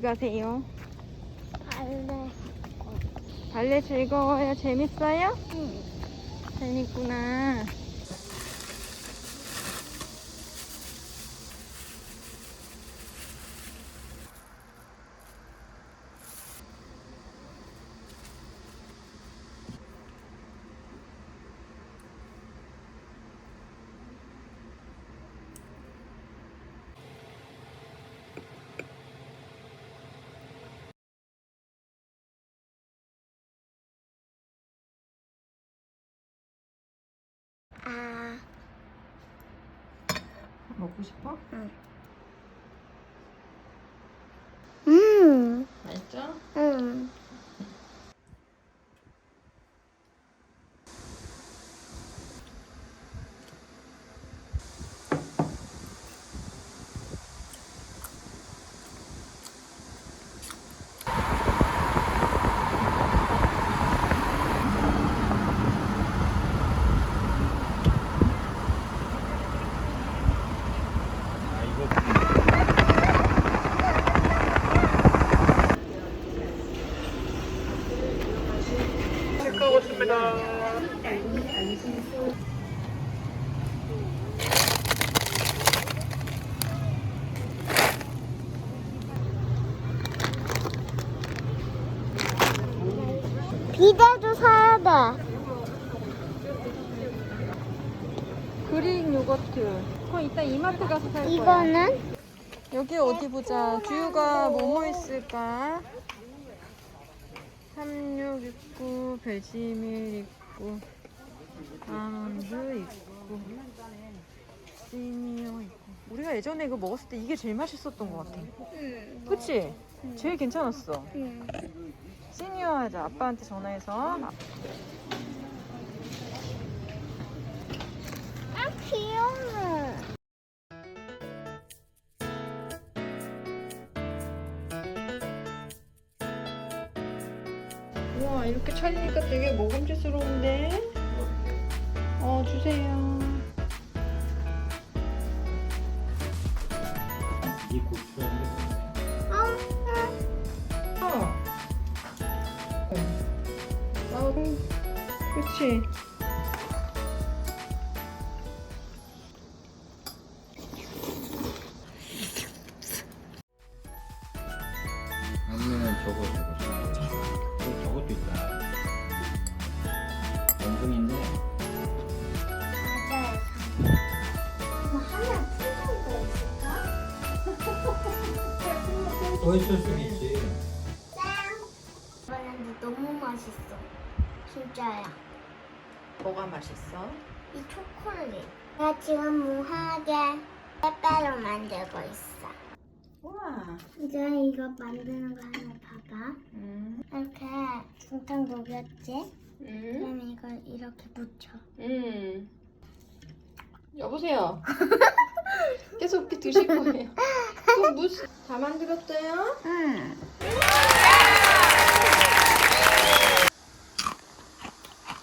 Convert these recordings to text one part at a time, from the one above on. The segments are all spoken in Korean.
가세요? 발레. 발레 즐거워요? 재밌어요? 응. 재밌구나. 아, 먹고 싶어? 응. 맛있죠? 응. 체크하고 있습니다. 비데도 사야 돼. 그릭 요거트. 그럼 이따 이마트 가서 살 거야. 이거는? 여기 어디 보자. 주유가 뭐뭐 있을까? 36 있고, 베지밀 있고, 아몬드 있고, 시니어 있고. 우리가 예전에 이거 먹었을 때 이게 제일 맛있었던 것 같아. 응. 그치? 제일 괜찮았어. 응. 시니어 하자. 아빠한테 전화해서. 아, 귀여워. 우와, 이렇게 차리니까 되게 먹음직스러운데? 주세요. 이게 고추장인데 어. 그치? 아니면 저것도 있다. 연등인데 맞아요. 뭐 하나 풀정도 있을까? 더 있을 수 있지. 짠! 이번엔 너무 맛있어. 진짜야. 뭐가 맛있어? 이 초콜릿. 내가 지금 무하게 빼빼로 만들고 있어. 우와. 이제 이거 만드는 거 하나 봐봐. 이렇게 중탕 녹였지? 그러면 이걸 이렇게 묻혀. 여보세요. 계속 이렇게 드실 거예요. 또 무슨 다 만들었어요? 응.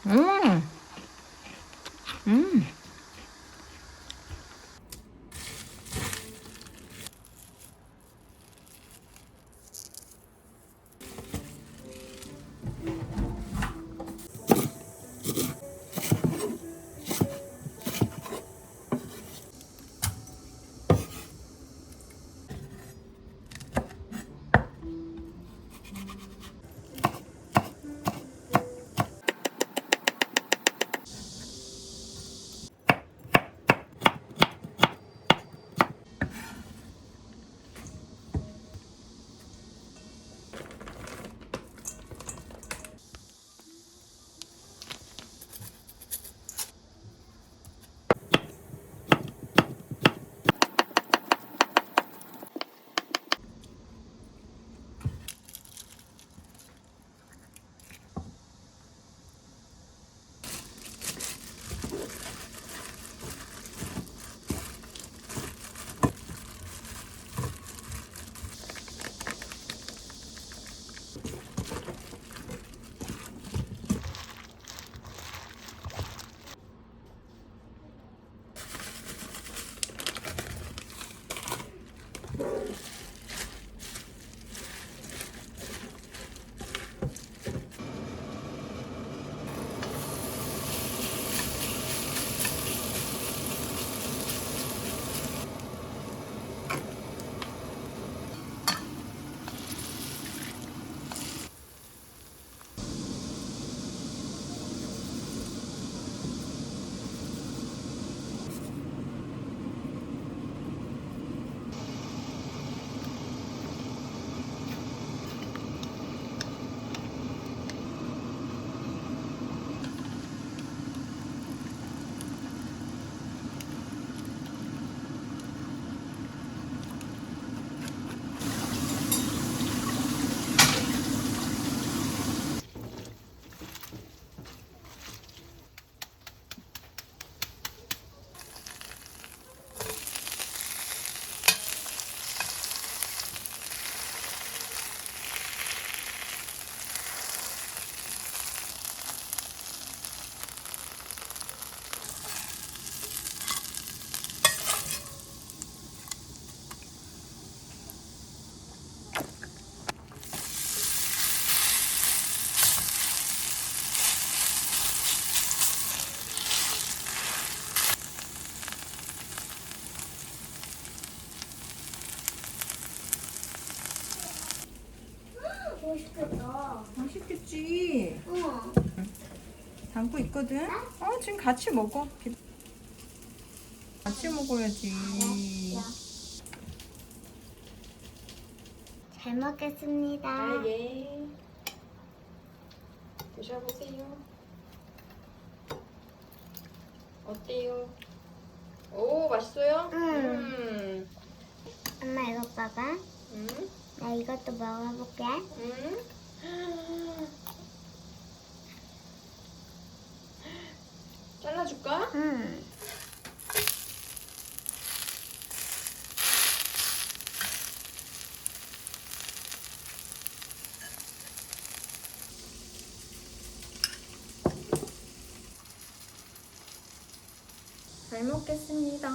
음. 있지. 어. 담고 있거든. 지금 같이 먹어. 같이 먹어야지. 알았어. 잘 먹겠습니다. 예. 드셔보세요. 어때요? 오, 맛있어요? 응. 엄마 이거 봐봐. 음. 나 이것도 먹어볼게. 잘라줄까? 응. 잘 먹겠습니다.